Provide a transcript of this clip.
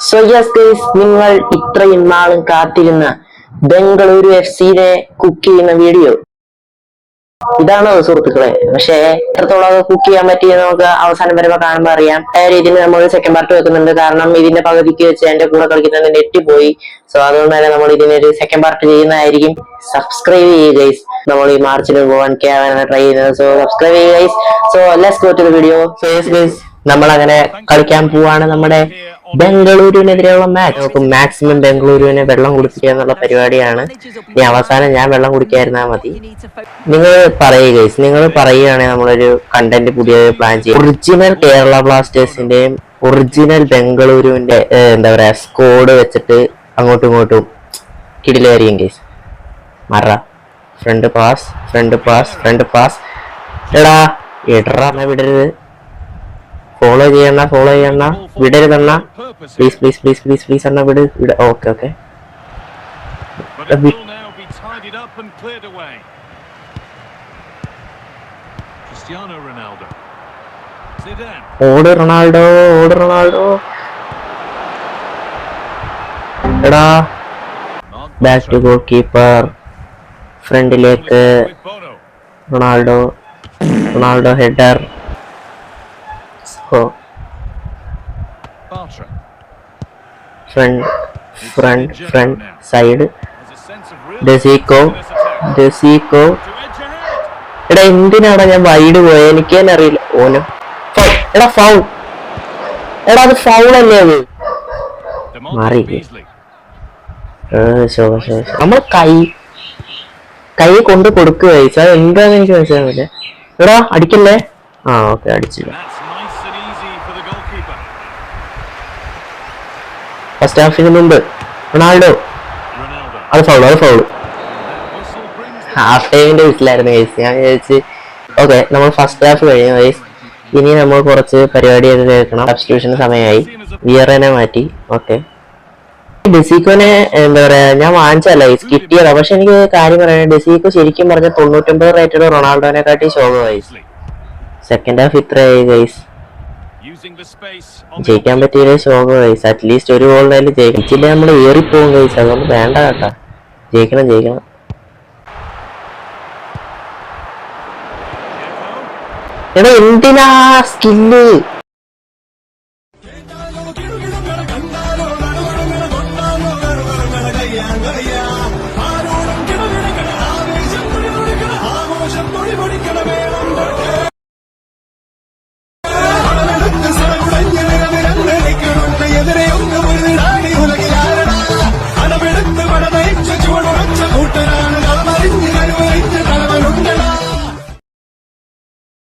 So yes guys, നിങ്ങൾ ഇത്രയും നാളും കാത്തിരുന്ന ബംഗളൂരു FC-നെ കുക്ക് ചെയ്യുന്ന വീഡിയോ ഇതാണോ സുഹൃത്തുക്കളെ? പക്ഷേ എത്രത്തോളം കുക്ക് ചെയ്യാൻ പറ്റിയെന്ന് നമുക്ക് അവസാനം വരുമ്പോൾ കാണുമ്പോൾ അറിയാം. ഇതിന് നമ്മൾ സെക്കൻഡ് പാർട്ട് വെക്കുന്നുണ്ട്. കാരണം ഇതിന്റെ പകുതിക്ക് വെച്ച് എന്റെ കൂടെ കളിക്കുന്നത് നെറ്റ് പോയി. സോ അതുകൊണ്ട് തന്നെ നമ്മൾ ഇതിനൊരു സെക്കൻഡ് പാർട്ട് ചെയ്യുന്നതായിരിക്കും. സബ്സ്ക്രൈബ് ചെയ്യുക ഗൈസ്. നമ്മൾ ഈ മാർച്ചിൽ 1K ആവാനാണ് ട്രൈ ചെയ്യുന്നത്. സോ സബ്സ്ക്രൈബ് ചെയ്യുക guys. So let's go to the video. So yes guys, നമ്മൾ അങ്ങനെ കളിക്കാൻ പോവാണ് നമ്മുടെ ബംഗളൂരുവിനെതിരെയുള്ള മാച്ച്. നമുക്ക് മാക്സിമം ബംഗളൂരുവിനെ വെള്ളം കുടിപ്പിക്കുക എന്നുള്ള പരിപാടിയാണ്. ഇനി അവസാനം ഞാൻ വെള്ളം കുടിക്കാതിരുന്നാൽ മതി. നിങ്ങൾ പറയുക ഗൈസ്, നിങ്ങൾ പറയുകയാണെങ്കിൽ നമ്മളൊരു കണ്ടന്റ് പുതിയ പ്ലാൻ ചെയ്യും. ഒറിജിനൽ കേരള ബ്ലാസ്റ്റേഴ്സിന്റെയും ഒറിജിനൽ ബംഗളൂരുവിന്റെ എന്താ പറയാ സ്കോഡ് വെച്ചിട്ട് അങ്ങോട്ടും ഇങ്ങോട്ടും കിടിലേറിയും ഗൈസ്. മറ front pass, front pass, front pass. എടാ വിടരുത്. ഫോളോ ചെയ്യണ, ഫോളോ ചെയ്യണ, വിടരുതെണ്ണ. Please please please please please അണ്ണ വിട്. Okay okay. ഓട് റൊണാൾഡോ, ഓട് റൊണാൾഡോ. എടാ ബാക്ക് ടു ഗോൾ കീപ്പർ. ഫ്രണ്ടിലേക്ക് Ronaldo, Ronaldo header. Front side. ഡെസീക്കോ, ഡെസീക്കോ. എടാ എന്തിനാടാ ഞാൻ വൈഡ് പോയ? എനിക്ക് തന്നെ അറിയില്ല. ഓനോ എടാ ഫൗൾ. എടാ അത് ഫൗളല്ലേ? അത് മാറി. നമ്മൾ കൈ കൊണ്ട് കൊടുക്കുക. അത് എന്താന്ന് എനിക്ക് മനസ്സിലാവില്ല. എടാ അടിക്കല്ലേ? ആ ഓക്കെ, അടിച്ചില്ല. ഫസ്റ്റ് ഹാഫിന് മുമ്പ് റൊണാൾഡോ. അത് ഫൗള്, അത് ഫൗള്. ഹാഫ് ടൈമിന്റെ വീട്ടിലായിരുന്നു ഗൈസ്. ഞാൻ വിചാരിച്ച് ഓക്കെ നമ്മൾ ഫസ്റ്റ് ഹാഫ് കഴിഞ്ഞു ഗൈസ്. ഇനി നമ്മൾ കുറച്ച് പരിപാടി ചെയ്ത് കേൾക്കണം. സബ്സ്റ്റിറ്റ്യൂഷന് സമയമായി. വിയറനെ മാറ്റി. ഓക്കെ, ഡെസീക്കോനെ എന്താ പറയാ ഞാൻ വാങ്ങിച്ചല്ല ഗൈസ്, കിട്ടിയതാ. പക്ഷെ എനിക്ക് കാര്യം പറയാൻ, ഡെസീക്കോ ശരിക്കും പറഞ്ഞ 99 റേറ്റഡ് റൊണാൾഡോനെ കാട്ടി ശോകമായി. സെക്കൻഡ് ഹാഫ് ഇത്രയായി ഗൈസ്. ജയിക്കാൻ പറ്റിയ ശോകം ഗൈസ്. അറ്റ്ലീസ്റ്റ് ഒരു ഗോളിനായാലും ജയിച്ചില്ല നമ്മൾ ഏറിപ്പോകും ഗൈസ്. അതുകൊണ്ട് വേണ്ട കേട്ടാ, ജയിക്കണം ജയിക്കണം. എടാ എന്തിനാ സ്കില്ല്?